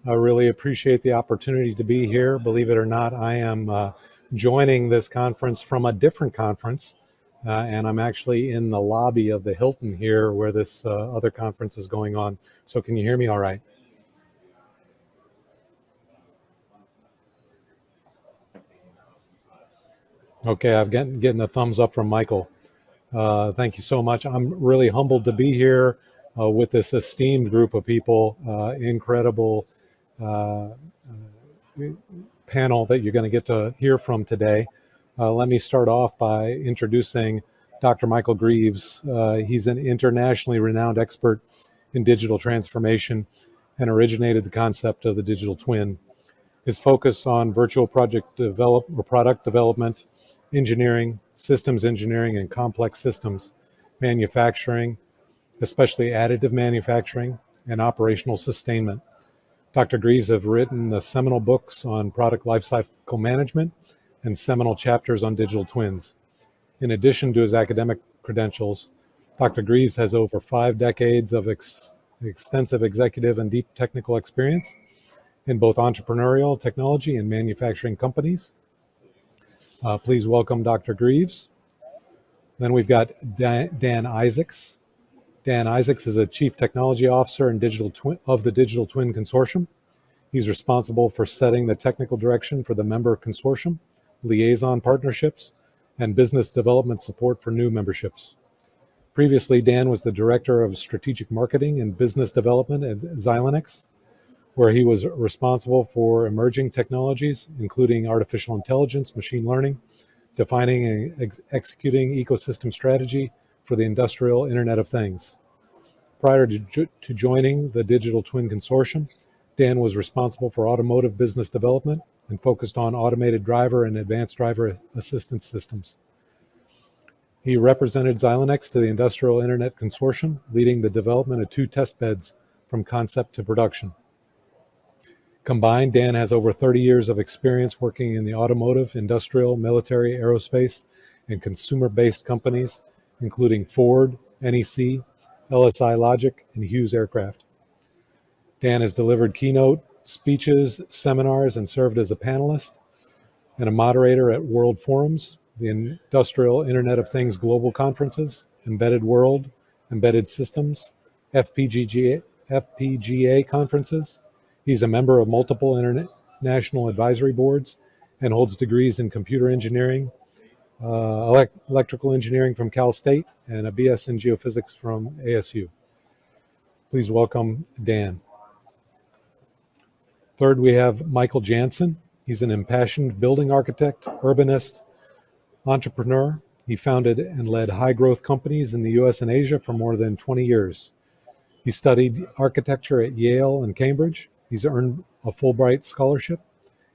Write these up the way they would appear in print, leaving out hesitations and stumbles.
I really appreciate the opportunity to be here. Believe it or not, I am joining this conference from a different conference, and I'm actually in the lobby of the Hilton here where this other conference is going on. So can you hear me all right? Okay, I'm getting a thumbs up from Michael. Thank you so much. I'm really humbled to be here with this esteemed group of people, incredible uh, panel that you're going to get to hear from today. Let me start off by introducing Dr. Michael Grieves. He's an internationally renowned expert in digital transformation and originated the concept of the digital twin. His focus on virtual product development, engineering, systems engineering, and complex systems, manufacturing, especially additive manufacturing, and operational sustainment. Dr. Grieves have written the seminal books on product lifecycle management and seminal chapters on digital twins. In addition to his academic credentials, Dr. Grieves has over 5 decades of extensive executive and deep technical experience in both entrepreneurial, technology, and manufacturing companies. Please welcome Dr. Grieves. Then we've got Dan Isaacs. Dan Isaacs is a Chief Technology Officer in of the Digital Twin Consortium. He's responsible for setting the technical direction for the member consortium, liaison partnerships, and business development support for new memberships. Previously, Dan was the Director of Strategic Marketing and Business Development at Xilinx, where he was responsible for emerging technologies, including artificial intelligence, machine learning, defining and executing ecosystem strategy for the industrial Internet of Things. Prior to joining the Digital Twin Consortium, Dan was responsible for automotive business development and focused on automated driver and advanced driver assistance systems. He represented Xilinx to the Industrial Internet Consortium, leading the development of 2 test beds from concept to production. Combined, Dan has over 30 years of experience working in the automotive, industrial, military, aerospace, and consumer-based companies, including Ford, NEC, LSI Logic, and Hughes Aircraft. Dan has delivered keynote speeches, seminars, and served as a panelist and a moderator at world forums, the Industrial Internet of Things global conferences, Embedded World, Embedded Systems, FPGA conferences. He's a member of multiple international advisory boards and holds degrees in computer engineering, electrical engineering from Cal State, and a BS in geophysics from ASU. Please welcome Dan. Third, we have Michael Jansen. He's an impassioned building architect, urbanist, entrepreneur. He founded and led high-growth companies in the US and Asia for more than 20 years. He studied architecture at Yale and Cambridge. He's earned a Fulbright scholarship.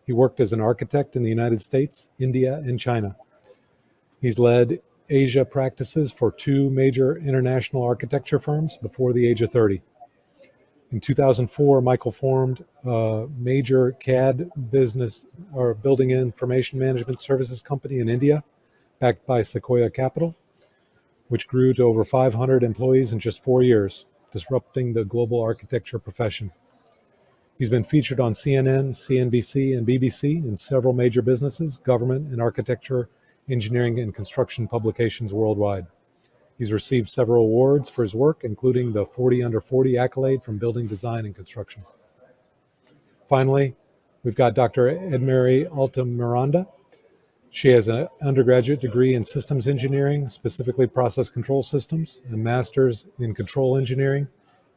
He worked as an architect in the United States, India, and China. He's led Asia practices for 2 major international architecture firms before the age of 30. In 2004, Michael formed a major CAD business or building information management services company in India, backed by Sequoia Capital, which grew to over 500 employees in just 4 years, disrupting the global architecture profession. He's been featured on CNN, CNBC, and BBC in several major businesses, government, and architecture, engineering, and construction publications worldwide. He's received several awards for his work, including the 40 Under 40 accolade from Building Design and Construction. Finally, we've got Dr. Edmary Altamiranda. She has an undergraduate degree in systems engineering, specifically process control systems, a master's in control engineering,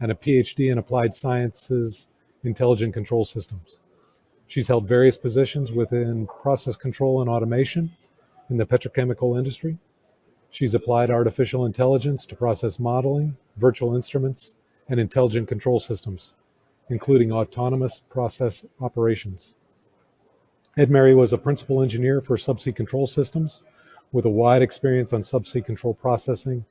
and a PhD in applied sciences intelligent control systems. She's held various positions within process control and automation in the petrochemical industry. She's applied artificial intelligence to process modeling, virtual instruments, and intelligent control systems, including autonomous process operations. Edmary was a principal engineer for subsea control systems with a wide experience on subsea control processing,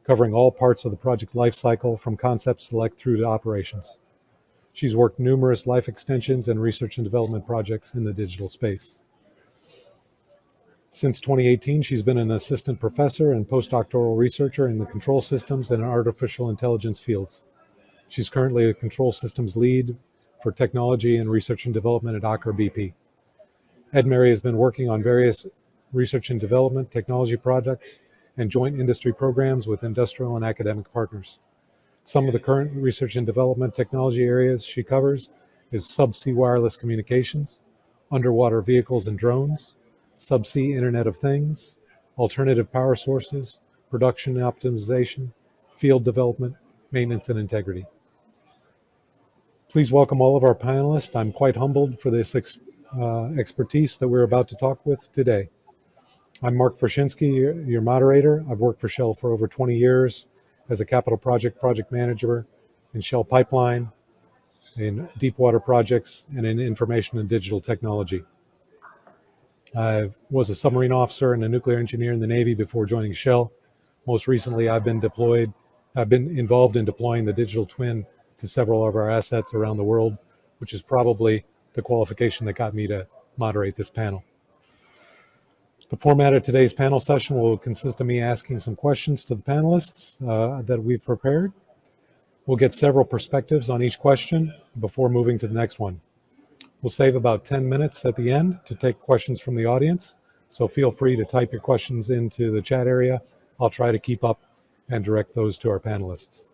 covering all parts of the project lifecycle from concept select through to operations. She's worked numerous life extensions and research and development projects in the digital space. Since 2018, she's been an assistant professor and postdoctoral researcher in the control systems and artificial intelligence fields. She's currently a control systems lead for Technology and Research and Development at AkerBP. Edmary has been working on various research and development, technology projects, and joint industry programs with industrial and academic partners. Some of the current research and development technology areas she covers is subsea wireless communications, underwater vehicles and drones, subsea Internet of Things, alternative power sources, production optimization, field development, maintenance, and integrity. Please welcome all of our panelists. I'm quite humbled for this expertise that we're about to talk with today. I'm Mark Wrzyszczynski, your moderator. I've worked for Shell for over 20 years as a capital project manager in Shell Pipeline, in deep water projects, and in information and digital technology. I was a submarine officer and a nuclear engineer in the Navy before joining Shell. Most recently, I've been involved in deploying the digital twin to several of our assets around the world, which is probably the qualification that got me to moderate this panel. The format of today's panel session will consist of me asking some questions to the panelists that we've prepared. We'll get several perspectives on each question before moving to the next one. We'll save about 10 minutes at the end to take questions from the audience, so feel free to type your questions into the chat area. I'll try to keep up and direct those to our panelists.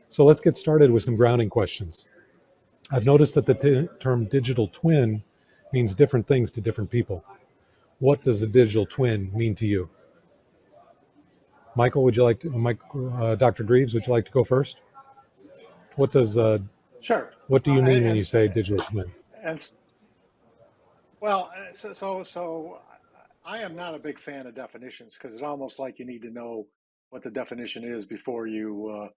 So let's get started with some grounding questions. I've noticed that the term digital twin means different things to different people. What does a digital twin mean to you? Michael, would you like to, Dr. Grieves, would you like to go first? What does, Sure. What do you mean when you say digital twin? Well, so I am not a big fan of definitions because it's almost like you need to know what the definition is before you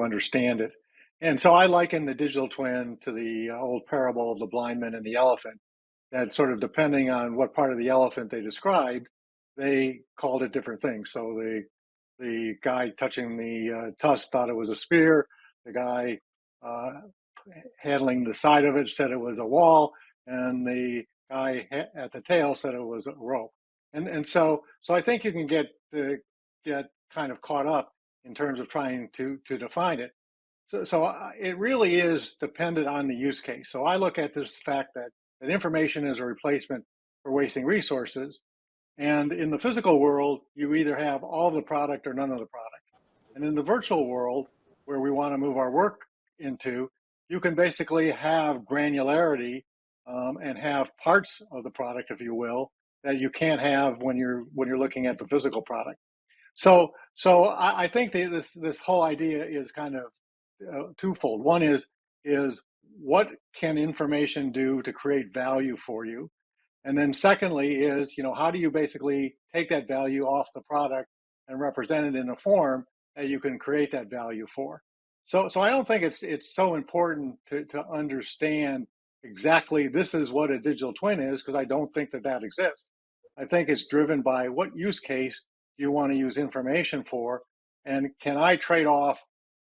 understand it. And so I liken the digital twin to the old parable of the blind man and the elephant, that sort of depending on what part of the elephant they described, they called it different things. So the guy touching the tusk thought it was a spear. The guy handling the side of it said it was a wall, and the guy at the tail said it was a rope. And so I think you can get kind of caught up in terms of trying to define it. So it really is dependent on the use case. So I look at this fact that information is a replacement for wasting resources. And in the physical world, you either have all of the product or none of the product. And in the virtual world, where we want to move our work into, you can basically have granularity and have parts of the product, if you will, that you can't have when you're looking at the physical product. So I think this whole idea is kind of twofold. One is what can information do to create value for you? And then secondly is, how do you basically take that value off the product and represent it in a form that you can create that value for? So I don't think it's so important to understand exactly this is what a digital twin is, because I don't think that exists. I think it's driven by what use case you want to use information for, and can I trade off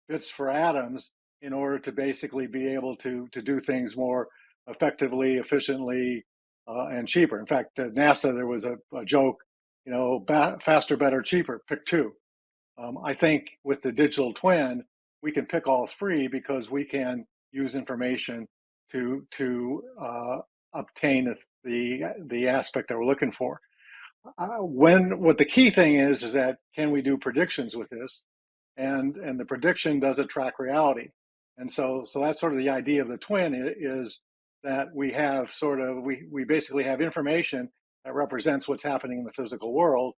bits for atoms in order to basically be able to do things more effectively, efficiently, and cheaper. In fact, at NASA, there was a joke, faster, better, cheaper, pick two. I think with the digital twin, we can pick all three because we can use information to obtain the aspect that we're looking for. What the key thing is that can we do predictions with this? And the prediction doesn't track reality. And so that's sort of the idea of the twin is that we have we basically have information that represents what's happening in the physical world,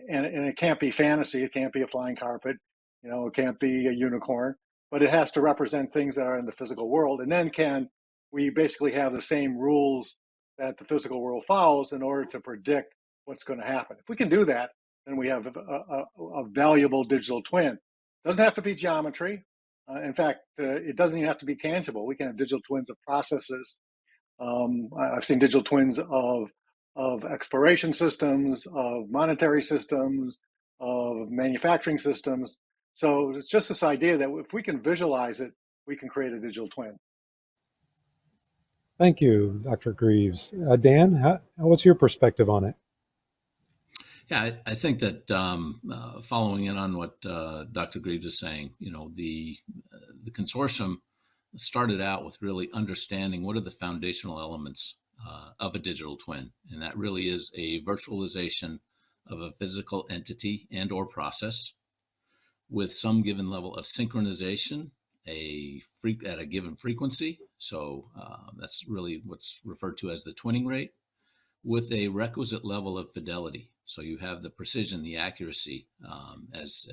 and it can't be fantasy, it can't be a flying carpet, it can't be a unicorn, but it has to represent things that are in the physical world. And then can we basically have the same rules that the physical world follows in order to predict what's going to happen? If we can do that, then we have a valuable digital twin. Doesn't have to be geometry. In fact, it doesn't even have to be tangible. We can have digital twins of processes. I've seen digital twins of exploration systems, of monetary systems, of manufacturing systems. So it's just this idea that if we can visualize it, we can create a digital twin. Thank you, Dr. Grieves. Dan, what's your perspective on it? Yeah, I think that following in on what Dr. Grieves is saying, the consortium started out with really understanding what are the foundational elements of a digital twin. And that really is a virtualization of a physical entity and or process with some given level of synchronization at a given frequency. So that's really what's referred to as the twinning rate, with a requisite level of fidelity. So you have the precision, the accuracy, as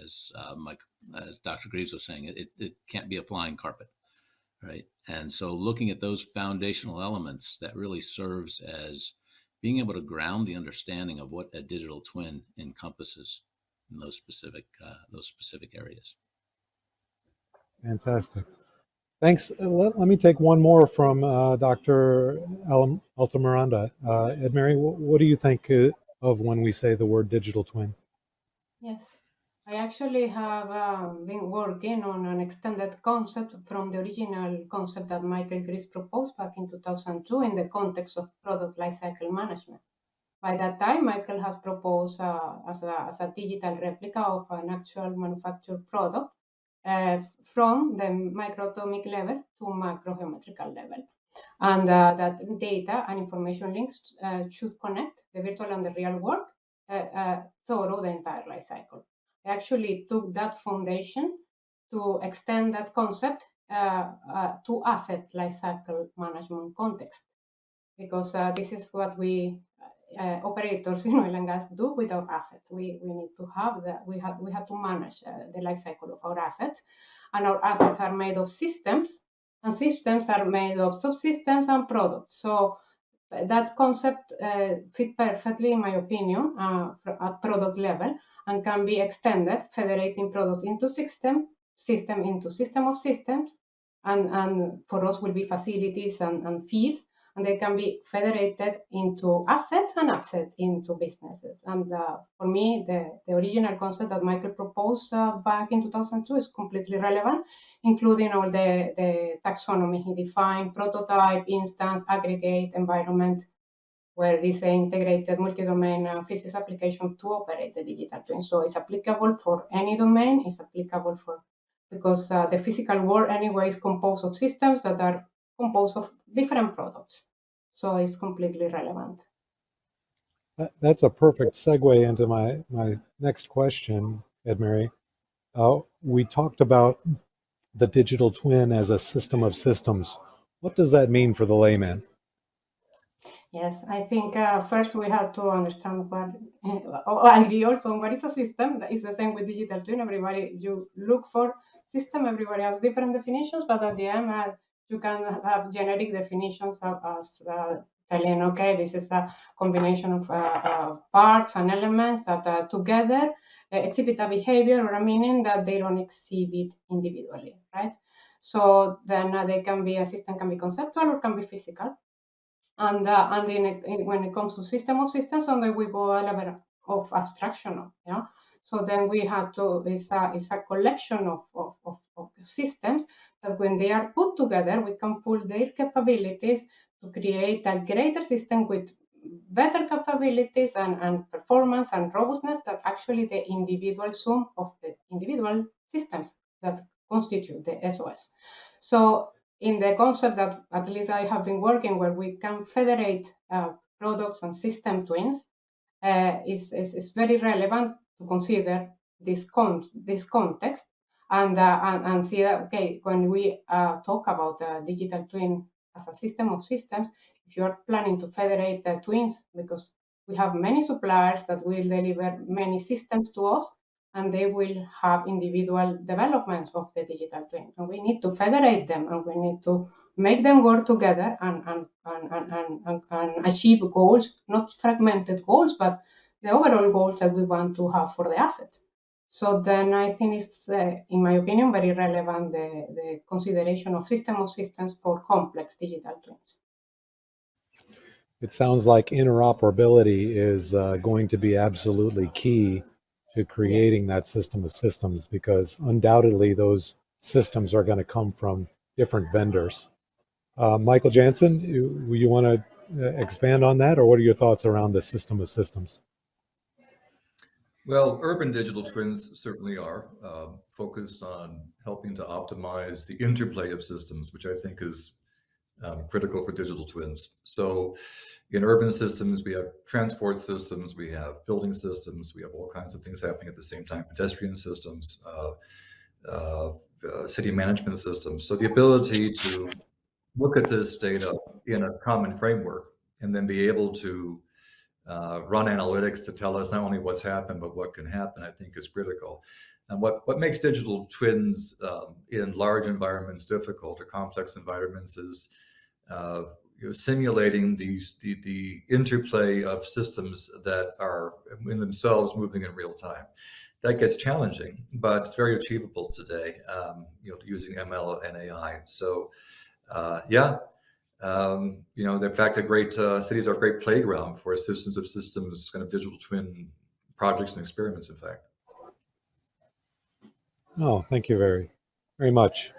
Dr. Grieves was saying, it can't be a flying carpet, right? And so looking at those foundational elements, that really serves as being able to ground the understanding of what a digital twin encompasses in those specific areas. Fantastic. Thanks. Let me take one more from Dr. Altamiranda. Edmary, what do you think of when we say the word digital twin? Yes, I actually have been working on an extended concept from the original concept that Michael Grieves proposed back in 2002 in the context of product lifecycle management. By that time, Michael has proposed as a digital replica of an actual manufactured product from the microatomic level to macrogeometrical level. And that data and information links should connect the virtual and the real world through the entire life cycle. I actually took that foundation to extend that concept to asset lifecycle management context, because this is what we operators in oil and gas do with our assets. We need to have that. We have to manage the life cycle of our assets, and our assets are made of systems, and systems are made of subsystems and products. So that concept fit perfectly, in my opinion, at product level, and can be extended, federating products into system into system of systems, and for us will be facilities and fees, and they can be federated into assets and assets into businesses. And for me, the original concept that Michael proposed back in 2002 is completely relevant, including all the taxonomy he defined: prototype, instance, aggregate, environment, where this integrated multi-domain physics application to operate the digital twin. So it's applicable for any domain. It's applicable because the physical world anyway is composed of systems that are composed of different products. So it's completely relevant. That's a perfect segue into my next question, Edmary. We talked about the digital twin as a system of systems. What does that mean for the layman? Yes, I think first we have to understand what, I agree also on what is a system. It's the same with digital twin. Everybody, you look for system, everybody has different definitions, but at the end, you can have generic definitions as telling, okay, this is a combination of parts and elements that together exhibit a behavior or a meaning that they don't exhibit individually, right? So then a system can be conceptual or can be physical. And when it comes to system of systems, and then we go a level of abstraction. Yeah. So then we have to, it's a collection of systems that when they are put together, we can pull their capabilities to create a greater system with better capabilities and performance and robustness that actually the individual sum of the individual systems that constitute the SOS. So in the concept that at least I have been working, where we can federate products and system twins, is very relevant to consider this context and see that, okay, when we talk about a digital twin as a system of systems, if you're planning to federate the twins, because we have many suppliers that will deliver many systems to us, and they will have individual developments of the digital twin. And we need to federate them, and we need to make them work together and achieve goals, not fragmented goals, but the overall goals that we want to have for the asset. So then I think it's, in my opinion, very relevant, the consideration of system of systems for complex digital twins. It sounds like interoperability is going to be absolutely key to creating that system of systems, because undoubtedly those systems are going to come from different vendors. Michael Jansen, you want to expand on that, or what are your thoughts around the system of systems? Well, urban digital twins certainly are focused on helping to optimize the interplay of systems, which I think is critical for digital twins. So in urban systems, we have transport systems, we have building systems, we have all kinds of things happening at the same time, pedestrian systems, city management systems. So the ability to look at this data in a common framework and then be able to run analytics to tell us not only what's happened, but what can happen, I think is critical. And what makes digital twins in large environments difficult or complex environments is simulating the interplay of systems that are in themselves moving in real time. That gets challenging, but it's very achievable today, using ML and AI. So, in fact, cities are a great playground for systems of systems, kind of digital twin projects and experiments, in fact. Oh, thank you very, very much.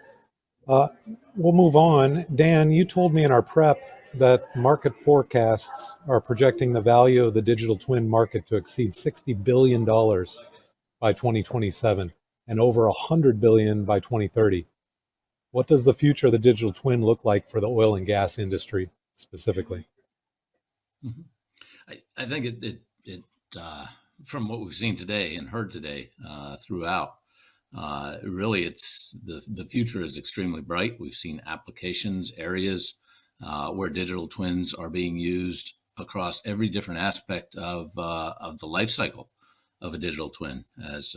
We'll move on. Dan, you told me in our prep that market forecasts are projecting the value of the digital twin market to exceed $60 billion by 2027 and over $100 billion by 2030. What does the future of the digital twin look like for the oil and gas industry specifically? Mm-hmm. I think it from what we've seen today and heard today throughout, really it's the future is extremely bright. We've seen applications, areas where digital twins are being used across every different aspect of the life cycle of a digital twin, as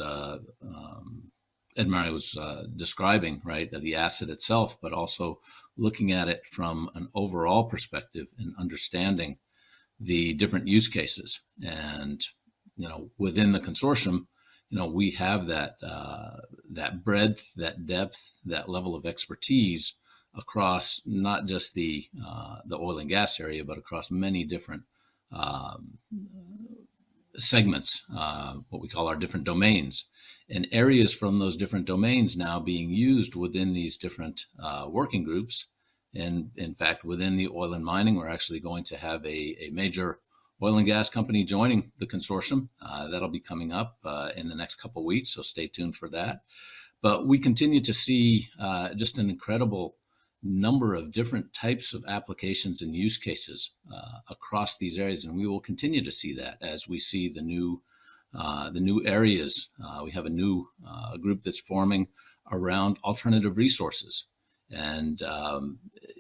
Edmary was describing, right, the asset itself, but also looking at it from an overall perspective and understanding the different use cases. And, within the consortium, we have that breadth, that depth, that level of expertise across not just the oil and gas area, but across many different segments, what we call our different domains, and areas from those different domains now being used within these different working groups. And in fact, within the oil and mining, we're actually going to have a major oil and gas company joining the consortium. That'll be coming up in the next couple of weeks, so stay tuned for that. But we continue to see just an incredible number of different types of applications and use cases across these areas, and we will continue to see that as we see the new areas. We have a new group that's forming around alternative resources, and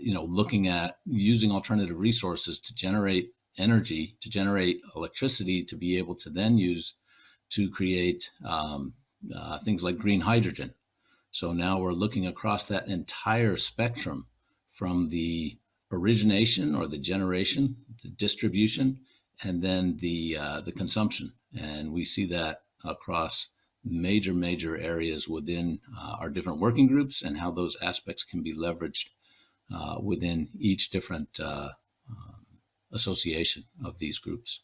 looking at using alternative resources to generate energy, to generate electricity, to be able to then use to create things like green hydrogen. So now we're looking across that entire spectrum from the origination or the generation, the distribution, and then the consumption. And we see that across major areas within our different working groups and how those aspects can be leveraged within each different association of these groups.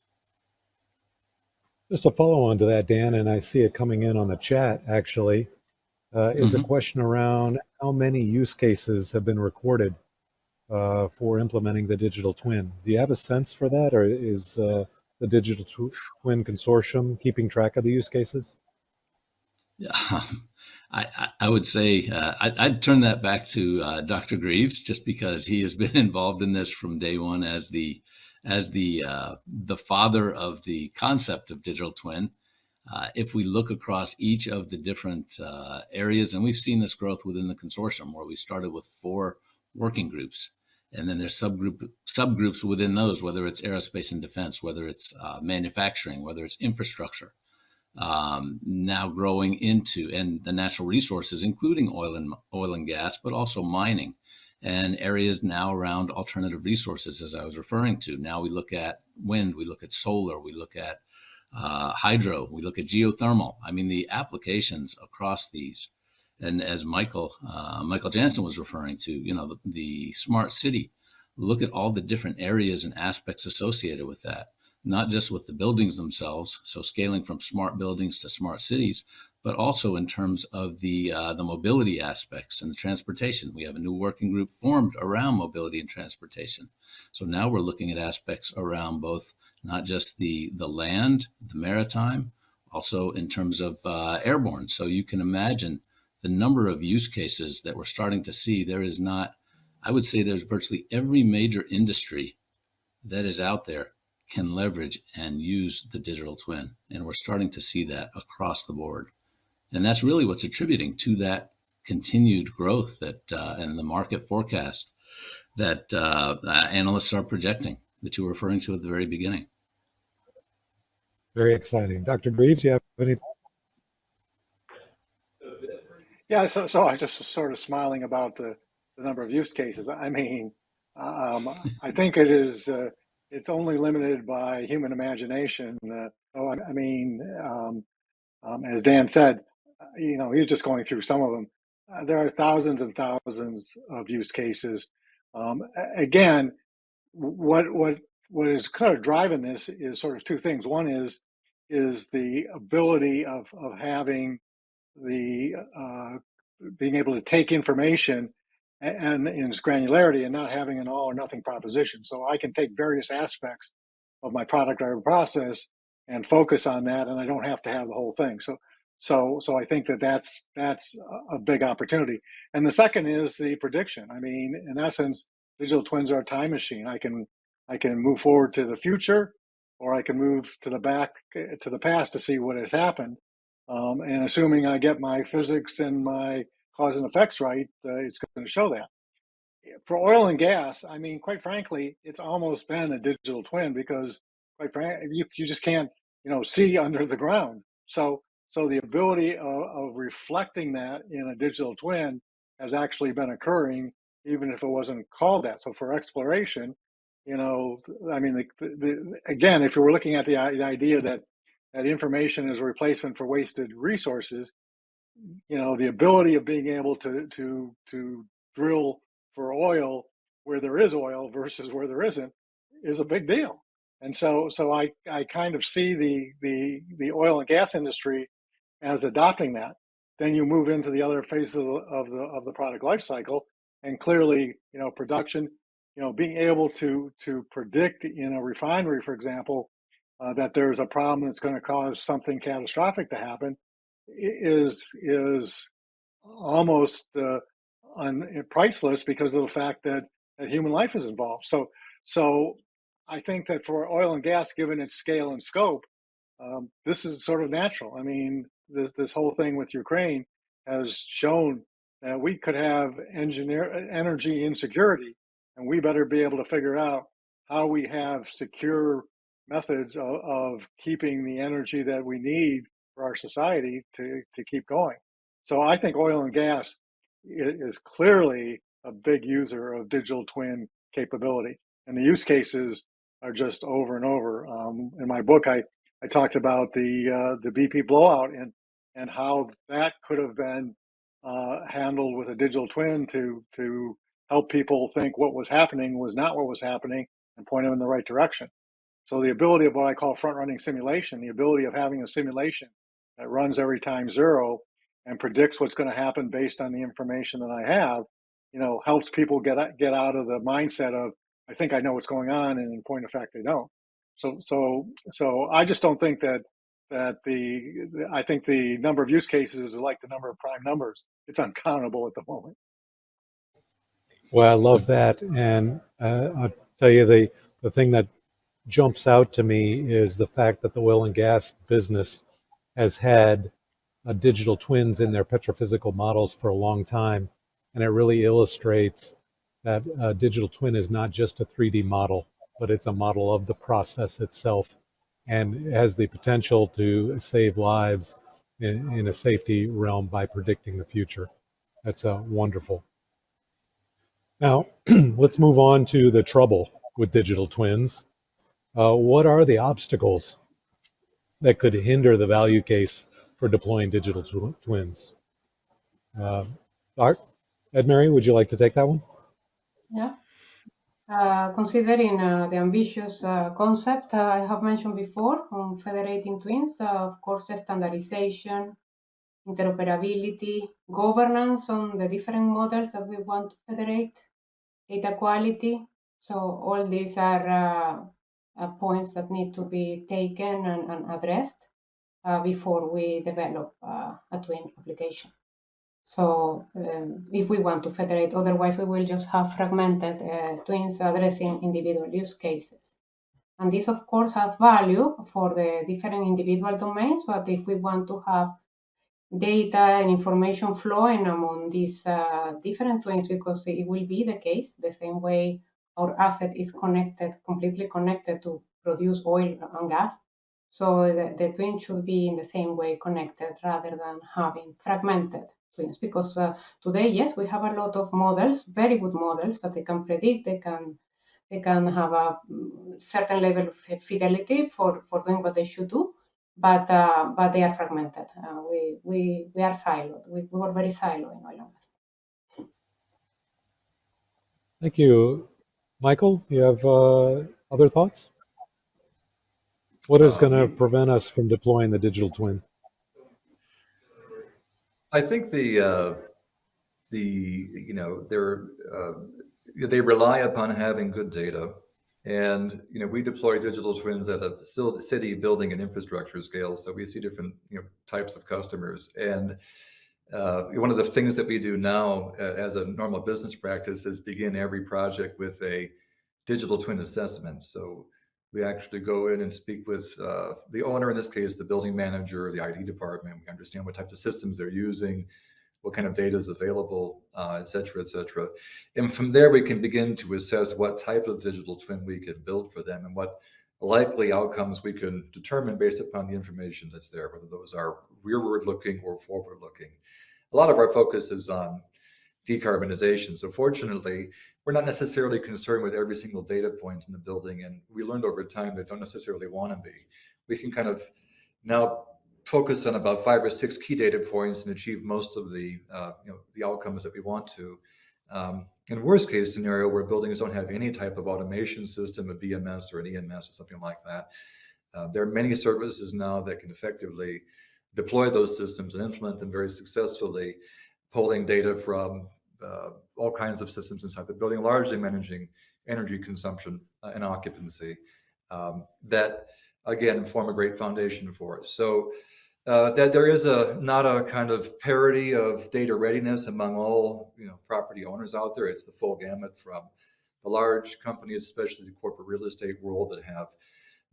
Just a follow on to that, Dan, and I see it coming in on the chat actually, is a question around how many use cases have been recorded for implementing the digital twin. Do you have a sense for that, or is the digital twin consortium keeping track of the use cases? Yeah, I would say I'd turn that back to Dr. Grieves, just because he has been involved in this from day one as the father of the concept of digital twin. If we look across each of the different areas, and we've seen this growth within the consortium, where we started with 4 working groups, and then there's subgroups within those, whether it's aerospace and defense, whether it's manufacturing, whether it's infrastructure, now growing into, and the natural resources, including oil and gas, but also mining, and areas now around alternative resources, as I was referring to. Now we look at wind, we look at solar, we look at hydro, we look at geothermal. I mean, the applications across these, and as Michael Jansen was referring to, the smart city, look at all the different areas and aspects associated with that, not just with the buildings themselves, so scaling from smart buildings to smart cities, but also in terms of the mobility aspects and the transportation. We have a new working group formed around mobility and transportation. So now we're looking at aspects around both, not just the land, the maritime, also in terms of airborne. So you can imagine the number of use cases that we're starting to see, I would say there's virtually every major industry that is out there can leverage and use the digital twin. And we're starting to see that across the board. And that's really what's attributing to that continued growth and the market forecast that analysts are projecting, that you were referring to at the very beginning. Very exciting. Dr. Grieves, you have any? Yeah, so I just sort of smiling about the number of use cases. I mean, I think it's only limited by human imagination. As Dan said, he's just going through some of them. There are thousands and thousands of use cases. Again, what is kind of driving this is sort of two things. One is the ability of having the being able to take information and in its granularity and not having an all or nothing proposition. So I can take various aspects of my product or process and focus on that, and I don't have to have the whole thing. So I think that's a big opportunity. And the second is the prediction. I mean, in essence, digital twins are a time machine. I can move forward to the future, or I can move to the past to see what has happened. And assuming I get my physics and my cause and effects right, it's going to show that. For oil and gas, I mean, quite frankly, it's almost been a digital twin because, quite frankly, you just can't, see under the ground. So the ability of reflecting that in a digital twin has actually been occurring, even if it wasn't called that. So for exploration, I mean, again, if you were looking at the idea that information is a replacement for wasted resources, the ability of being able to drill for oil where there is oil versus where there isn't is a big deal. And so I kind of see the oil and gas industry as adopting that. Then you move into the other phases of the product life cycle, and clearly, production, being able to predict in a refinery, for example, that there's a problem that's going to cause something catastrophic to happen is almost priceless because of the fact that human life is involved. So I think that for oil and gas, given its scale and scope, this is sort of natural. I mean, this whole thing with Ukraine has shown that we could have energy insecurity, and we better be able to figure out how we have secure methods of keeping the energy that we need for our society to keep going. So I think oil and gas is clearly a big user of digital twin capability, and the use cases are just over and over. In my book, I talked about the BP blowout and how that could have been handled with a digital twin to help people think what was happening was not what was happening and point them in the right direction. So the ability of what I call front-running simulation, the ability of having a simulation that runs every time zero and predicts what's going to happen based on the information that I have, helps people get out of the mindset of, I think I know what's going on, and in point of fact, they don't. So I just don't think that I think the number of use cases is like the number of prime numbers. It's uncountable at the moment. Well, I love that. And I'll tell you, the thing that jumps out to me is the fact that the oil and gas business has had digital twins in their petrophysical models for a long time. And it really illustrates that a digital twin is not just a 3D model, but it's a model of the process itself, and it has the potential to save lives in a safety realm by predicting the future. That's wonderful. Now, let's move on to the trouble with digital twins. What are the obstacles that could hinder the value case for deploying digital twins? Edmary, would you like to take that one? Yeah. Considering the ambitious concept I have mentioned before on federating twins, of course, standardization, interoperability, governance on the different models that we want to federate, data quality. So all these are points that need to be taken and addressed before we develop a twin application. So if we want to federate, otherwise we will just have fragmented twins addressing individual use cases. And this, of course, have value for the different individual domains, but if we want to have data and information flowing among these different twins, because it will be the case, the same way our asset is connected, completely connected to produce oil and gas. So the twin should be in the same way connected rather than having fragmented twins, because today, yes, we have a lot of models, very good models that they can predict, they can have a certain level of fidelity for doing what they should do, but they are fragmented. We are siloed. We were very siloed in oil and gas. Thank you. Michael, you have other thoughts? What is going to prevent us from deploying the digital twin? I think they rely upon having good data, and we deploy digital twins at a city, building, and infrastructure scale. So we see different types of customers, and one of the things that we do now as a normal business practice is begin every project with a digital twin assessment. So we actually go in and speak with the owner, in this case, the building manager, the IT department. We understand what types of systems they're using, what kind of data is available, et cetera, et cetera. And from there, we can begin to assess what type of digital twin we can build for them and what likely outcomes we can determine based upon the information that's there, whether those are rearward looking or forward looking. A lot of our focus is on decarbonization. So fortunately, we're not necessarily concerned with every single data point in the building, and we learned over time they don't necessarily want to be. We can kind of now focus on about 5 or 6 key data points and achieve most of the the outcomes that we want to. In worst case scenario, where buildings don't have any type of automation system, a BMS or an EMS or something like that, there are many services now that can effectively deploy those systems and implement them very successfully, pulling data from all kinds of systems inside the building, largely managing energy consumption and occupancy, that again form a great foundation for us. So that there is not a kind of parity of data readiness among all property owners out there. It's the full gamut from the large companies, especially the corporate real estate world, that have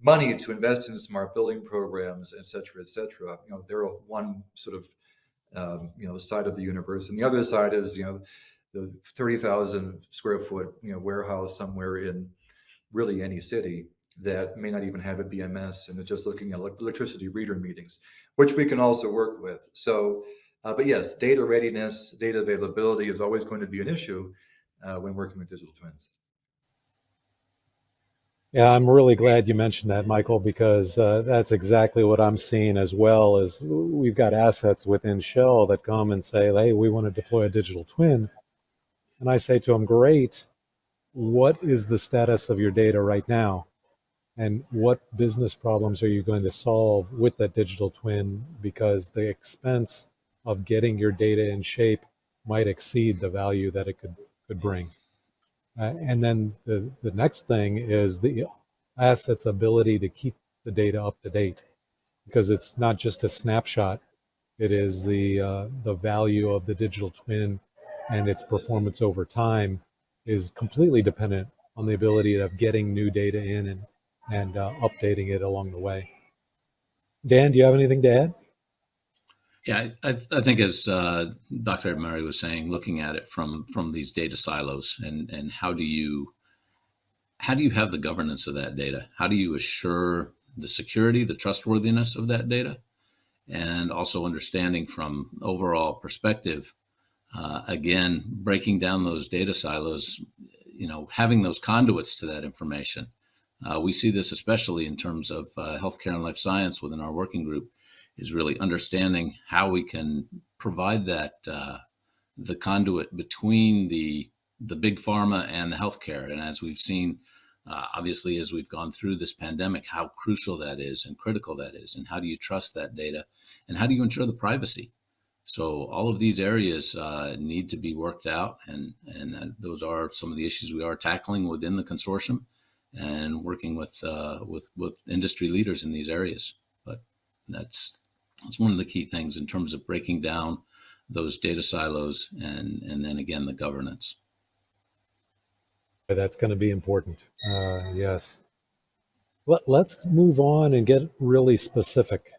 money to invest in smart building programs, et cetera, et cetera. They're one sort of side of the universe, and the other side is the 30,000 square foot warehouse somewhere in really any city that may not even have a BMS and it's just looking at electricity reader meetings, which we can also work with. So, but yes, data readiness, data availability is always going to be an issue when working with digital twins. Yeah, I'm really glad you mentioned that, Michael, because that's exactly what I'm seeing as well. Is we've got assets within Shell that come and say, hey, we want to deploy a digital twin. And I say to them, great, what is the status of your data right now? And what business problems are you going to solve with that digital twin? Because the expense of getting your data in shape might exceed the value that it could bring. And then the next thing is the asset's ability to keep the data up to date, because it's not just a snapshot. It is the value of the digital twin and its performance over time is completely dependent on the ability of getting new data in and updating it along the way. Dan, do you have anything to add? Yeah, I think as Dr. Edmary was saying, looking at it from these data silos and how do you have the governance of that data? How do you assure the security, the trustworthiness of that data? And also understanding from overall perspective, again, breaking down those data silos, having those conduits to that information. We see this especially in terms of healthcare and life science within our working group, is really understanding how we can provide that the conduit between the big pharma and the healthcare. And as we've seen, obviously, as we've gone through this pandemic, how crucial that is and critical that is, and how do you trust that data, and how do you ensure the privacy? So all of these areas need to be worked out, and those are some of the issues we are tackling within the consortium and working with industry leaders in these areas. But that's one of the key things in terms of breaking down those data silos, and then again, the governance. That's going to be important. Yes. Let's move on and get really specific.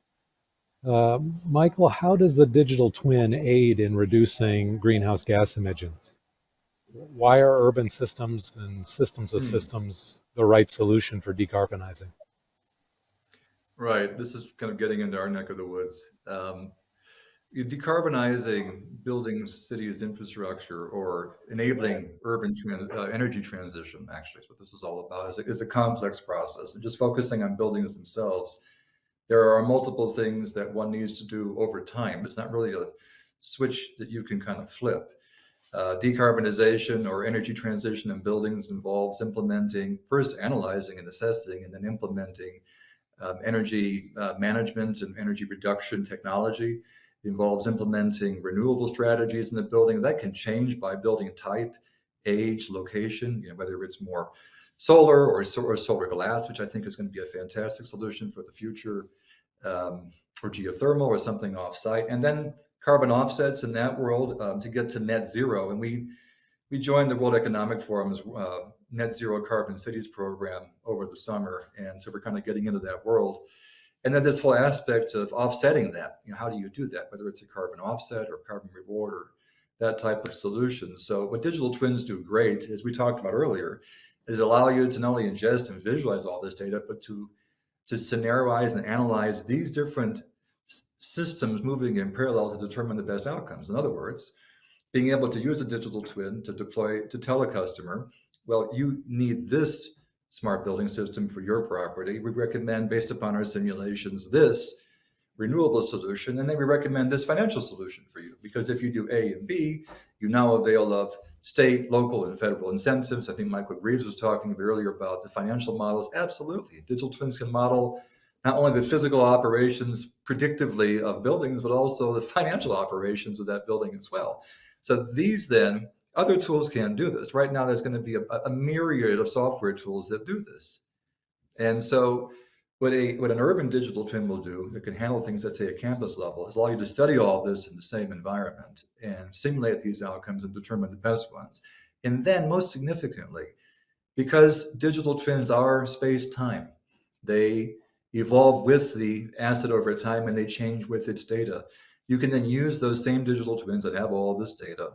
Michael, how does the digital twin aid in reducing greenhouse gas emissions? Why are urban systems and systems of systems the right solution for decarbonizing? Right. This is kind of getting into our neck of the woods. Decarbonizing buildings, cities, infrastructure, or enabling urban energy transition, actually, is what this is all about, is a complex process. And just focusing on buildings themselves, there are multiple things that one needs to do over time. It's not really a switch that you can kind of flip. Decarbonization or energy transition in buildings involves first analyzing and assessing, and then implementing energy management and energy reduction technology. It involves implementing renewable strategies in the building. That can change by building type, age, location, whether it's more solar or solar glass, which I think is going to be a fantastic solution for the future, or geothermal or something off-site. And then carbon offsets in that world to get to net zero. And we joined the World Economic Forum's Net Zero Carbon Cities program over the summer. And so we're kind of getting into that world. And then this whole aspect of offsetting that, how do you do that? Whether it's a carbon offset or carbon reward or that type of solution. So what digital twins do great, as we talked about earlier, is allow you to not only ingest and visualize all this data, but to scenarioize and analyze these different systems moving in parallel to determine the best outcomes. In other words, being able to use a digital twin to deploy, to tell a customer, well, you need this smart building system for your property. We recommend, based upon our simulations, this renewable solution, and then we recommend this financial solution for you. Because if you do A and B, you now avail of state, local, and federal incentives. I think Michael Grieves was talking earlier about the financial models. Absolutely. Digital twins can model not only the physical operations predictively of buildings, but also the financial operations of that building as well. So these then, other tools can do this. Right now, there's going to be a myriad of software tools that do this. And so what an urban digital twin will do, it can handle things at, say, a campus level, is allow you to study all this in the same environment and simulate these outcomes and determine the best ones. And then, most significantly, because digital twins are space-time, they evolve with the asset over time and they change with its data. You can then use those same digital twins that have all this data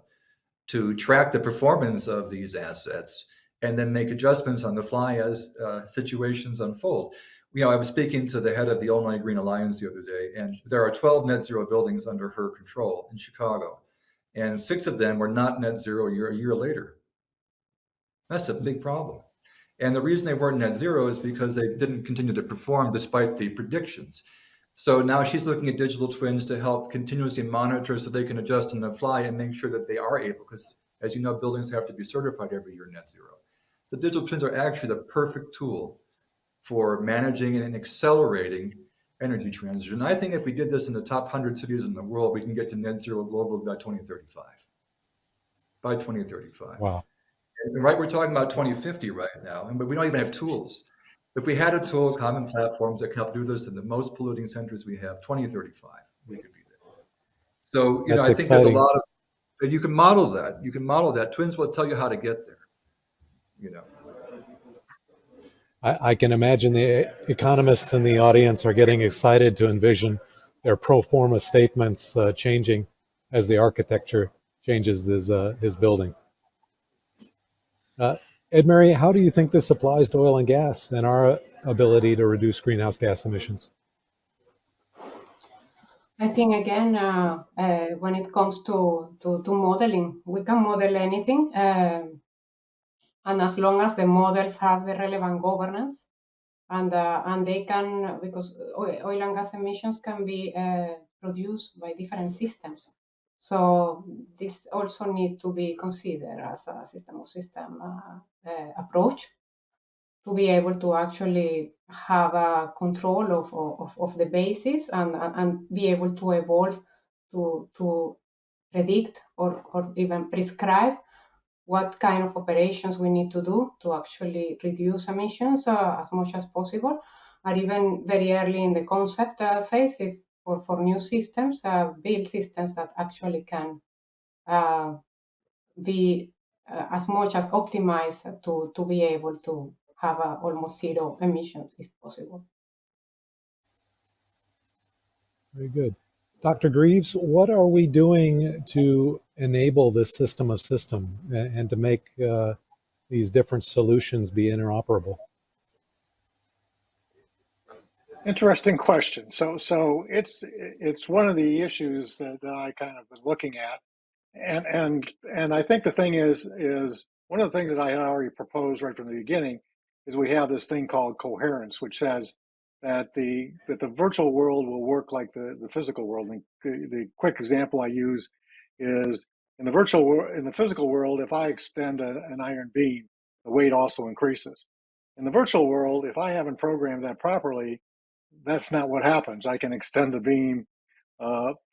to track the performance of these assets and then make adjustments on the fly as situations unfold. I was speaking to the head of the Illinois Green Alliance the other day, and there are 12 net zero buildings under her control in Chicago, and 6 of them were not net zero a year later. That's a big problem. And the reason they weren't net zero is because they didn't continue to perform despite the predictions. So now she's looking at digital twins to help continuously monitor so they can adjust on the fly and make sure that they are able, because as you know, buildings have to be certified every year net zero. So digital twins are actually the perfect tool for managing and accelerating energy transition. I think if we did this in the top 100 cities in the world, we can get to net zero global by 2035. By 2035. Wow. And right, we're talking about 2050 right now, but we don't even have tools. If we had a tool, common platforms that can help do this in the most polluting centers we have, 2035, we could be there. So, That's I think exciting. there's a lot of, you can model that. You can model that. Twins will tell you how to get there, I can imagine the economists in the audience are getting excited to envision their pro forma statements changing as the architecture changes his building. Edmary, how do you think this applies to oil and gas and our ability to reduce greenhouse gas emissions? I think again, when it comes to modeling, we can model anything, and as long as the models have the relevant governance, and they can, because oil and gas emissions can be produced by different systems. So this also need to be considered as a system approach to be able to actually have a control of the basis and be able to evolve to predict or even prescribe what kind of operations we need to do to actually reduce emissions as much as possible, or even very early in the concept phase, if for new systems, build systems that actually can be as much as optimized to be able to have almost zero emissions if possible. Very good. Dr. Grieves, what are we doing to enable this system of system and to make these different solutions be interoperable? Interesting question. So it's one of the issues that I kind of been looking at, and I think the thing is one of the things that I had already proposed right from the beginning is we have this thing called coherence, which says that the virtual world will work like the physical world. And the quick example I use is in the physical world, if I extend an iron beam, the weight also increases. In the virtual world, if I haven't programmed that properly, that's not what happens. I can extend the beam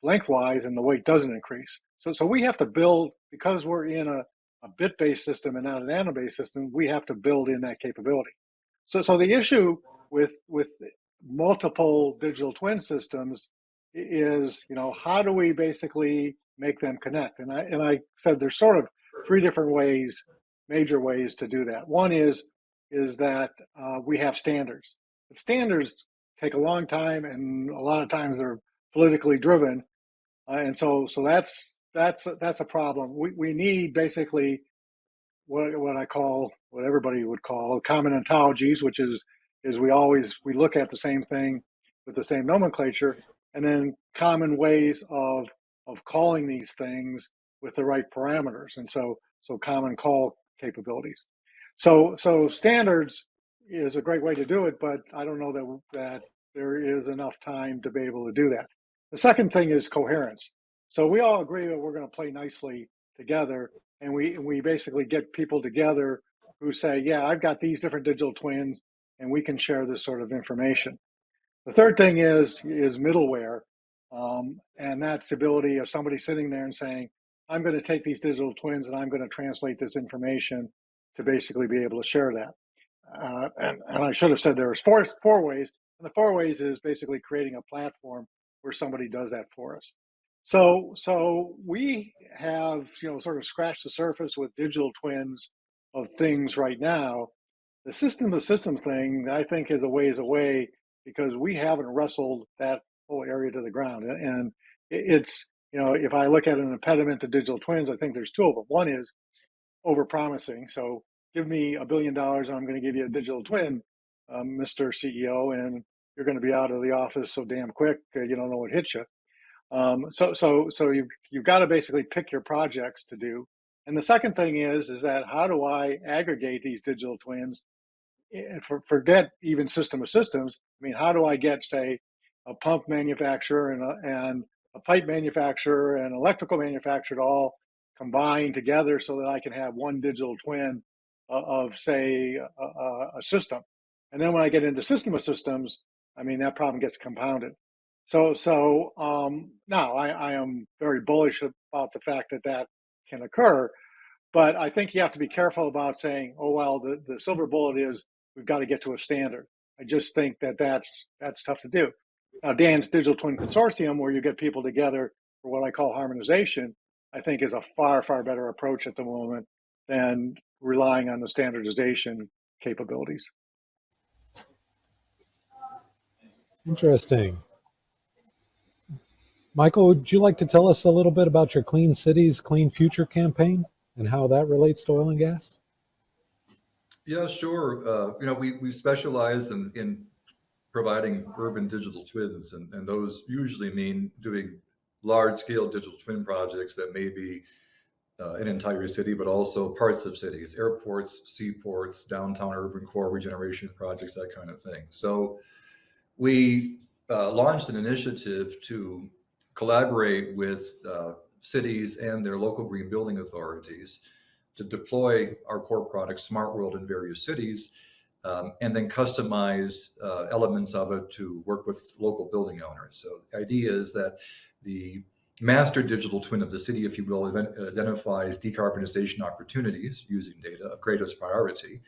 lengthwise and the weight doesn't increase. So we have to build, because we're in a bit-based system and not an atom-based system, we have to build in that capability. So the issue with multiple digital twin systems is, how do we basically make them connect? And I said there's sort of three different ways, major ways to do that. One is that we have standards. The standards take a long time, and a lot of times they're politically driven, and so that's a problem. We need basically what everybody would call common ontologies, which is we look at the same thing with the same nomenclature, and then common ways of calling these things with the right parameters, and so common call capabilities. So standards is a great way to do it, but I don't know that there is enough time to be able to do that. The second thing is coherence. So we all agree that we're going to play nicely together, and we basically get people together who say, yeah, I've got these different digital twins, and we can share this sort of information. The third thing is middleware, and that's the ability of somebody sitting there and saying, I'm going to take these digital twins and I'm going to translate this information to basically be able to share that. And I should have said there was four ways. And the four ways is basically creating a platform where somebody does that for us. So we have, sort of scratched the surface with digital twins of things right now. The system thing, I think, is a ways away because we haven't wrestled that whole area to the ground. And it's, if I look at an impediment to digital twins, I think there's two of them. One is overpromising. So give me $1 billion and I'm going to give you a digital twin, Mr. CEO, and you're going to be out of the office so damn quick, you don't know what hit you. So you've got to basically pick your projects to do. And the second thing is that how do I aggregate these digital twins? Forget even system of systems. I mean, how do I get, say, a pump manufacturer and a pipe manufacturer and electrical manufacturer to all combine together so that I can have one digital twin of, say, a system? And then when I get into system of systems, I mean, that problem gets compounded. So now I am very bullish about the fact that can occur, but I think you have to be careful about saying, oh, well, the silver bullet is we've got to get to a standard. I just think that's tough to do. Now, Dan's Digital Twin Consortium, where you get people together for what I call harmonization, I think is a far, far better approach at the moment than relying on the standardization capabilities. Interesting. Michael, would you like to tell us a little bit about your Clean Cities, Clean Future campaign and how that relates to oil and gas? Yeah, sure. We specialize in providing urban digital twins, and those usually mean doing large-scale digital twin projects that may be an entire city, but also parts of cities, airports, seaports, downtown urban core regeneration projects, that kind of thing. So we launched an initiative to collaborate with cities and their local green building authorities to deploy our core product, Smart World, in various cities, and then customize elements of it to work with local building owners. So the idea is that the master digital twin of the city, if you will, identifies decarbonization opportunities using data of greatest priority,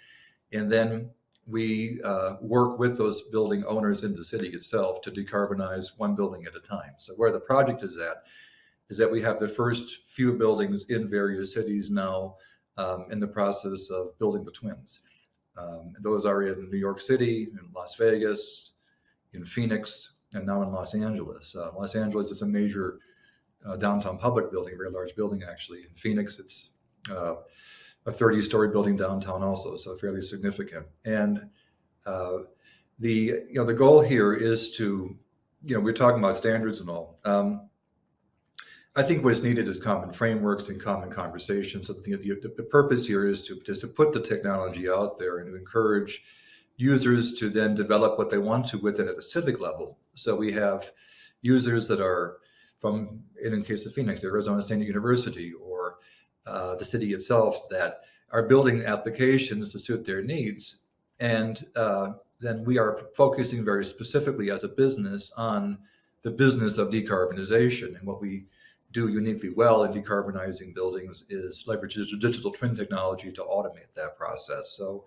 and then we work with those building owners in the city itself to decarbonize one building at a time. So where the project is at is that we have the first few buildings in various cities now in the process of building the twins. Those are in New York City, in Las Vegas, in Phoenix, and now in Los Angeles. Los Angeles is a major downtown public building, a very large building actually. In Phoenix, it's a 30-story building downtown also, so fairly significant. And the goal here is to, we're talking about standards and all. I think what's needed is common frameworks and common conversations. So the purpose here is to put the technology out there and to encourage users to then develop what they want to with it at a civic level. So we have users that are from, in the case of Phoenix, the Arizona State University or the city itself that are building applications to suit their needs. And then we are focusing very specifically as a business on the business of decarbonization. And what we do uniquely well in decarbonizing buildings is leverage digital twin technology to automate that process. So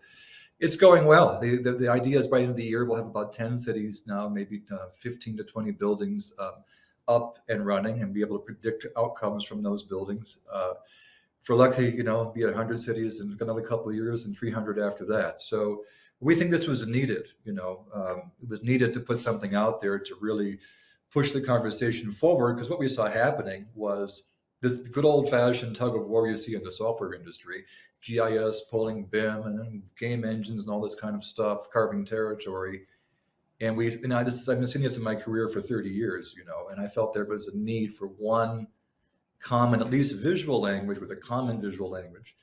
it's going well. The idea is by the end of the year, we'll have about 10 cities now, maybe 15 to 20 buildings up and running and be able to predict outcomes from those buildings. For lucky, be 100 cities in another couple of years and 300 after that. So we think this was needed, it was needed to put something out there to really push the conversation forward, because what we saw happening was this good old-fashioned tug of war you see in the software industry, GIS pulling BIM and then game engines and all this kind of stuff, carving territory. And I've been seeing this in my career for 30 years, and I felt there was a need for one common, at least visual language with a common visual language.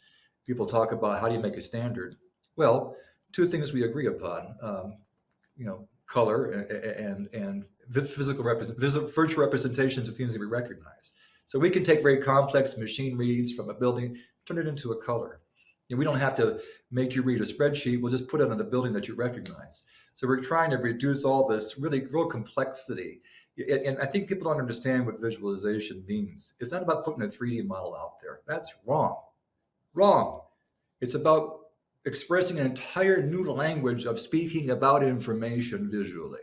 People talk about how do you make a standard? Well, two things we agree upon, color and virtual representations of things that we recognize. So we can take very complex machine reads from a building, turn it into a color. And we don't have to make you read a spreadsheet. We'll just put it on a building that you recognize. So we're trying to reduce all this really real complexity. And I think people don't understand what visualization means. It's not about putting a 3D model out there. That's wrong. Wrong. It's about expressing an entire new language of speaking about information visually.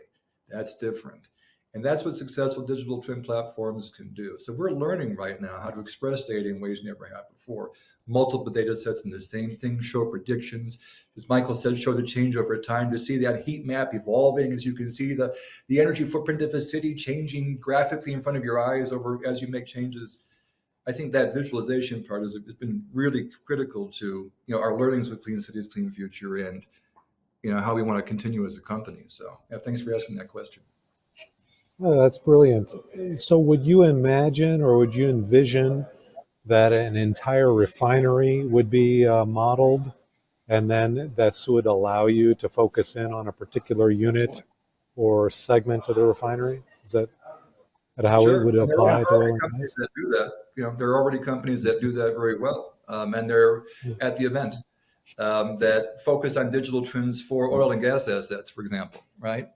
That's different. And that's what successful digital twin platforms can do. So we're learning right now how to express data in ways we never had before. Multiple data sets in the same thing, show predictions. As Michael said, show the change over time, to see that heat map evolving, as you can see the energy footprint of a city changing graphically in front of your eyes as you make changes. I think that visualization part has been really critical to our learnings with Clean Cities, Clean Future, and how we want to continue as a company. So thanks for asking that question. Oh, that's brilliant. So would you imagine or would you envision that an entire refinery would be modeled, and then that would allow you to focus in on a particular unit or segment of the refinery? Is that how Sure. it would apply to oil and companies gas? that do that. There are already companies that do that very well, and they're at the event that focus on digital twins for oil and gas assets, for example, right?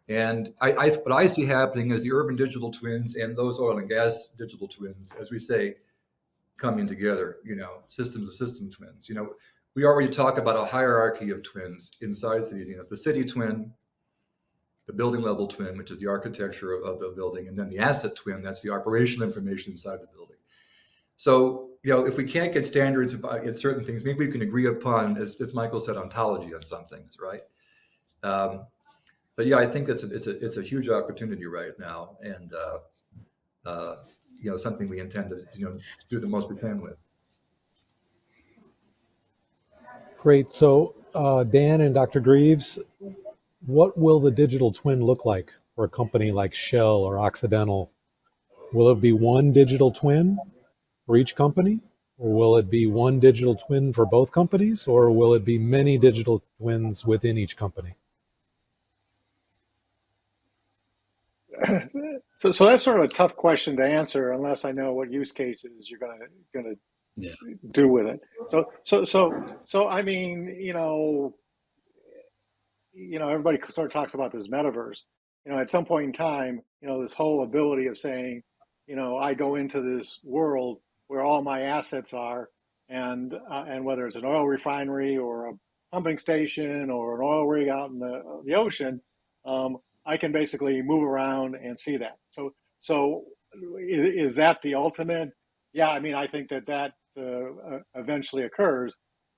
And what I see happening is the urban digital twins and those oil and gas digital twins, as we say, coming together, systems of system twins. We already talk about a hierarchy of twins inside cities, the city twin, the building level twin, which is the architecture of the building, and then the asset twin, that's the operational information inside the building. So, if we can't get standards about certain things, maybe we can agree upon, as Michael said, ontology on some things, right? But yeah, I think it's a huge opportunity right now, and something we intend to do the most we can with. Great. So Dan and Dr. Grieves, what will the digital twin look like for a company like Shell or Occidental? Will it be one digital twin for each company? Or will it be one digital twin for both companies? Or will it be many digital twins within each company? So that's sort of a tough question to answer unless I know what use cases you're gonna do with it. So I mean, everybody sort of talks about this metaverse. At some point in time, this whole ability of saying, I go into this world where all my assets are, and whether it's an oil refinery or pumping station or an oil rig out in the ocean, I can basically move around and see that. So is that the ultimate? Yeah, I mean, I think that eventually occurs,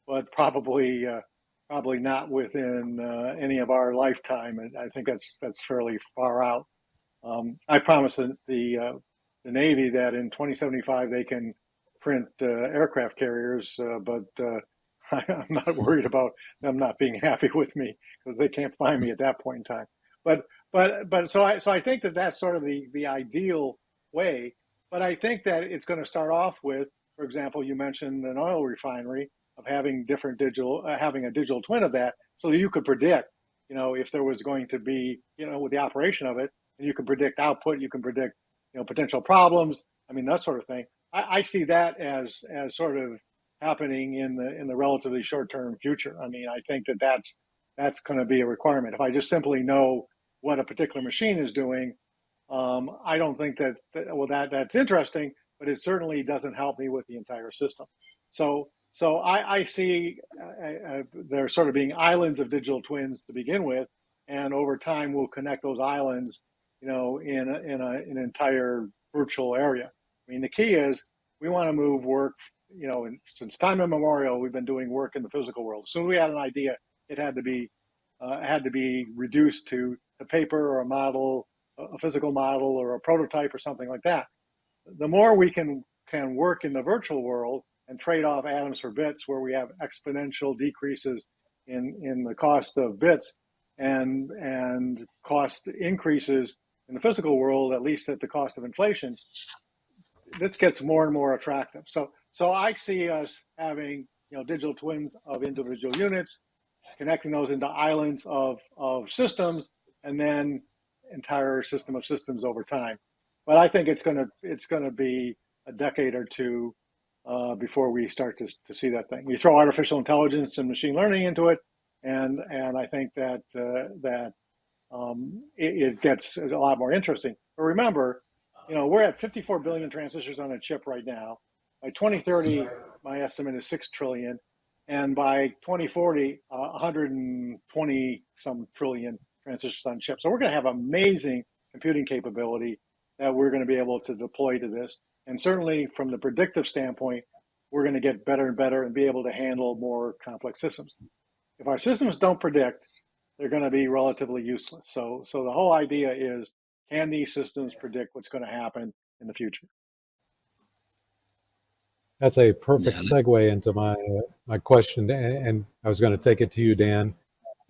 but probably not within any of our lifetime. And I think that's fairly far out. I promised the Navy that in 2075 they can print aircraft carriers, but I'm not worried about them not being happy with me because they can't find me at that point in time. But so I think that's sort of the ideal way. But I think that it's going to start off with, for example, you mentioned an oil refinery, of having having a digital twin of that, so that you could predict, if there was going to be, with the operation of it, and you can predict output, you can predict, potential problems. I mean, that sort of thing. I see that as sort of happening in the relatively short term future. I mean, I think that's going to be a requirement. If I just simply know what a particular machine is doing, I don't think that's interesting, but it certainly doesn't help me with the entire system. So I see there sort of being islands of digital twins to begin with, and over time we'll connect those islands, in an entire virtual area. I mean, the key is we want to move work, since time immemorial, we've been doing work in the physical world. As soon as we had an idea, it had to be reduced to a paper or a model, a physical model or a prototype or something like that. The more we can work in the virtual world and trade off atoms for bits, where we have exponential decreases in the cost of bits and cost increases in the physical world, at least at the cost of inflation, this gets more and more attractive. So I see us having, digital twins of individual units, connecting those into islands of systems, and then entire system of systems over time. But I think it's going to be a decade or two before we start to see that thing. We throw artificial intelligence and machine learning into it, and I think that it gets a lot more interesting. But remember, we're at 54 billion transistors on a chip right now. By 2030, my estimate is 6 trillion. And by 2040, 120 some trillion transistors on chip. So we're going to have amazing computing capability that we're going to be able to deploy to this. And certainly from the predictive standpoint, we're going to get better and better and be able to handle more complex systems. If our systems don't predict, they're going to be relatively useless. So the whole idea is, can these systems predict what's going to happen in the future? That's a perfect segue into my question, and I was going to take it to you, Dan.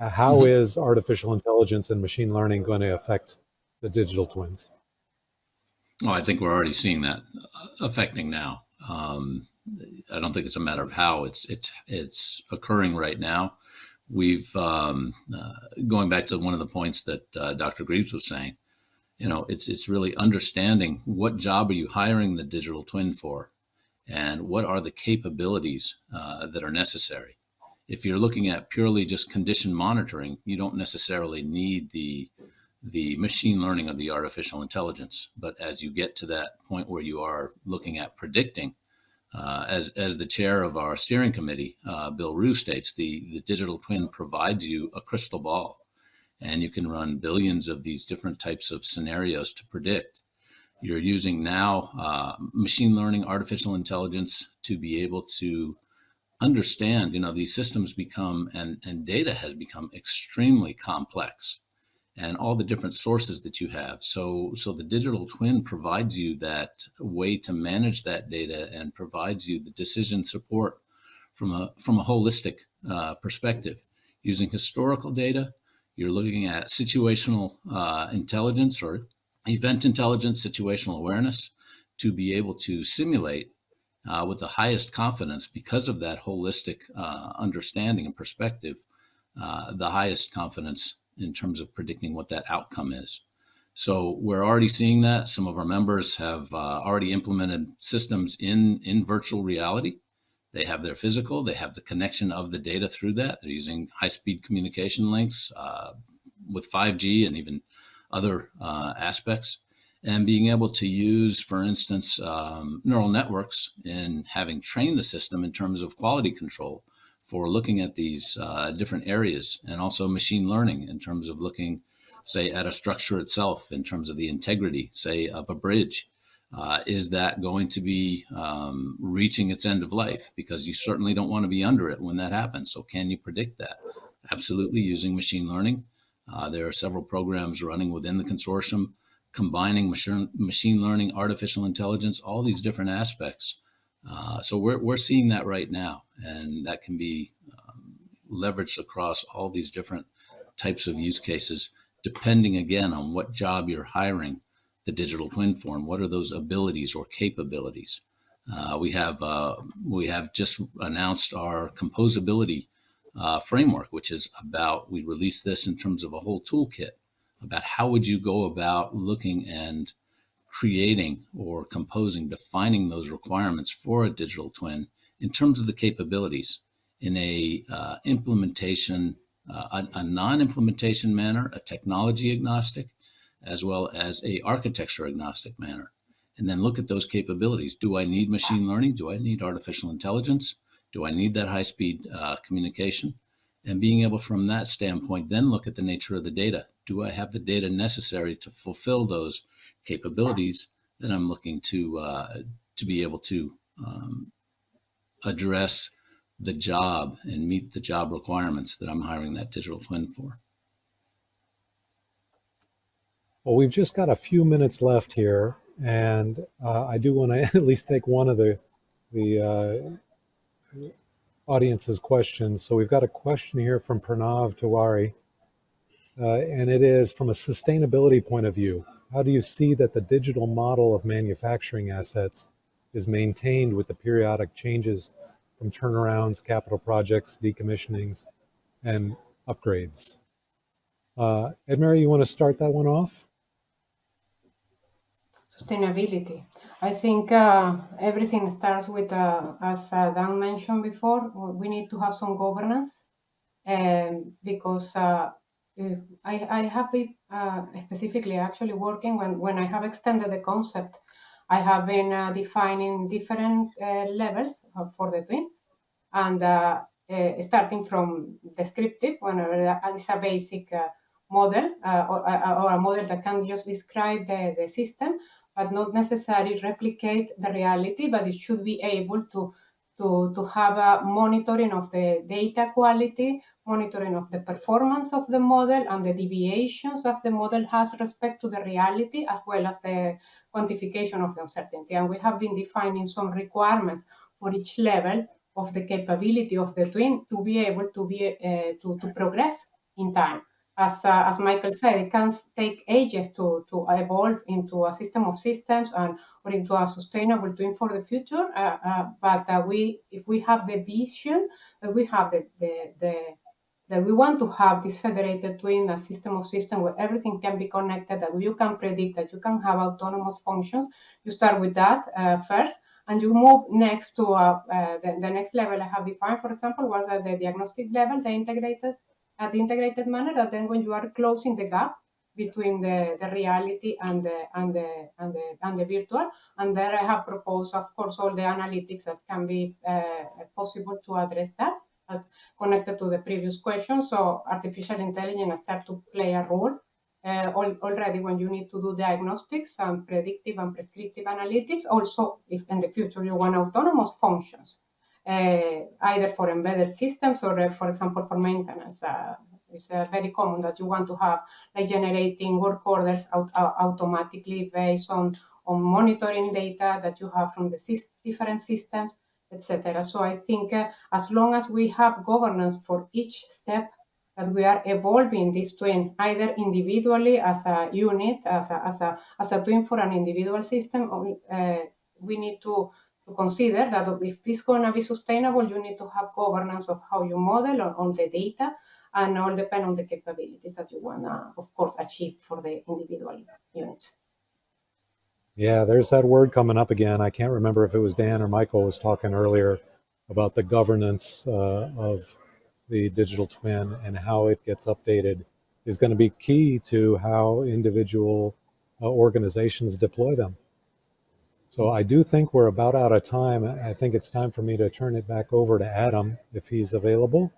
How is artificial intelligence and machine learning going to affect the digital twins? Oh, I think we're already seeing that affecting now. I don't think it's a matter of how, it's occurring right now. We've going back to one of the points that Dr. Grieves was saying, it's really understanding what job are you hiring the digital twin for, and what are the capabilities that are necessary. If you're looking at purely just condition monitoring, you don't necessarily need the machine learning or the artificial intelligence. But as you get to that point where you are looking at predicting, as the chair of our steering committee, Bill Rue, states, the digital twin provides you a crystal ball, and you can run billions of these different types of scenarios to predict. You're using now machine learning, artificial intelligence to be able to understand, these systems become, and data has become extremely complex, and all the different sources that you have. So the digital twin provides you that way to manage that data and provides you the decision support from a holistic perspective. Using historical data, you're looking at situational intelligence or event intelligence, situational awareness, to be able to simulate with the highest confidence, because of that holistic understanding and perspective, the highest confidence in terms of predicting what that outcome is. So we're already seeing that. Some of our members have already implemented systems in virtual reality. They have their physical, they have the connection of the data through that. They're using high-speed communication links with 5G and even other aspects, and being able to use, for instance, neural networks in having trained the system in terms of quality control for looking at these different areas, and also machine learning in terms of looking, say, at a structure itself in terms of the integrity, say, of a bridge. Is that going to be reaching its end of life? Because you certainly don't want to be under it when that happens. So can you predict that? Absolutely, using machine learning. There are several programs running within the consortium combining machine learning, artificial intelligence, all these different aspects. So we're seeing that right now, and that can be leveraged across all these different types of use cases, depending again on what job you're hiring the digital twin for. What are those abilities or capabilities? We have just announced our composability framework, which is about, we released this in terms of a whole toolkit about how would you go about looking and creating or composing, defining those requirements for a digital twin in terms of the capabilities in a implementation, a non-implementation manner, a technology agnostic, as well as a architecture agnostic manner. And then look at those capabilities. Do I need machine learning? Do I need artificial intelligence? Do I need that high-speed communication? And being able from that standpoint, then look at the nature of the data. Do I have the data necessary to fulfill those capabilities that I'm looking to be able to address the job and meet the job requirements that I'm hiring that digital twin for? Well, we've just got a few minutes left here, and I do want to at least take one of the audience's questions. So we've got a question here from Pranav Tiwari, and it is, from a sustainability point of view, how do you see that the digital model of manufacturing assets is maintained with the periodic changes from turnarounds, capital projects, decommissionings, and upgrades? Edmary, you want to start that one off? Sustainability. I think everything starts with, as Dan mentioned before, we need to have some governance, because I have been specifically actually working when I have extended the concept. I have been defining different levels for the twin, and starting from descriptive, whenever it's a basic model or a model that can just describe the system, but not necessarily replicate the reality, but it should be able to have a monitoring of the data quality, monitoring of the performance of the model and the deviations of the model has respect to the reality, as well as the quantification of the uncertainty. And we have been defining some requirements for each level of the capability of the twin to be able to progress in time. As Michael said, it can take ages to evolve into a system of systems or into a sustainable twin for the future. But if we have the vision that we have that we want to have this federated twin, a system of systems where everything can be connected, that you can predict, that you can have autonomous functions, you start with that first, and you move next to the next level I have defined, for example, was at the diagnostic level, the integrated manner, that then when you are closing the gap between the reality and the virtual, and there I have proposed, of course, all the analytics that can be possible to address that, as connected to the previous question. So artificial intelligence start to play a role already when you need to do diagnostics and predictive and prescriptive analytics. Also, if in the future you want autonomous functions, either for embedded systems or, for example, for maintenance. It's very common that you want to have like generating work orders automatically based on monitoring data that you have from the different systems, etc. So I think as long as we have governance for each step that we are evolving this twin, either individually as a unit, as a twin for an individual system, we need to consider that if this is going to be sustainable, you need to have governance of how you model on the data, and all depend on the capabilities that you want to, of course, achieve for the individual units. Yeah, there's that word coming up again. I can't remember if it was Dan or Michael was talking earlier about the governance of the digital twin, and how it gets updated is going to be key to how individual organizations deploy them. So I do think we're about out of time. I think it's time for me to turn it back over to Adam if he's available.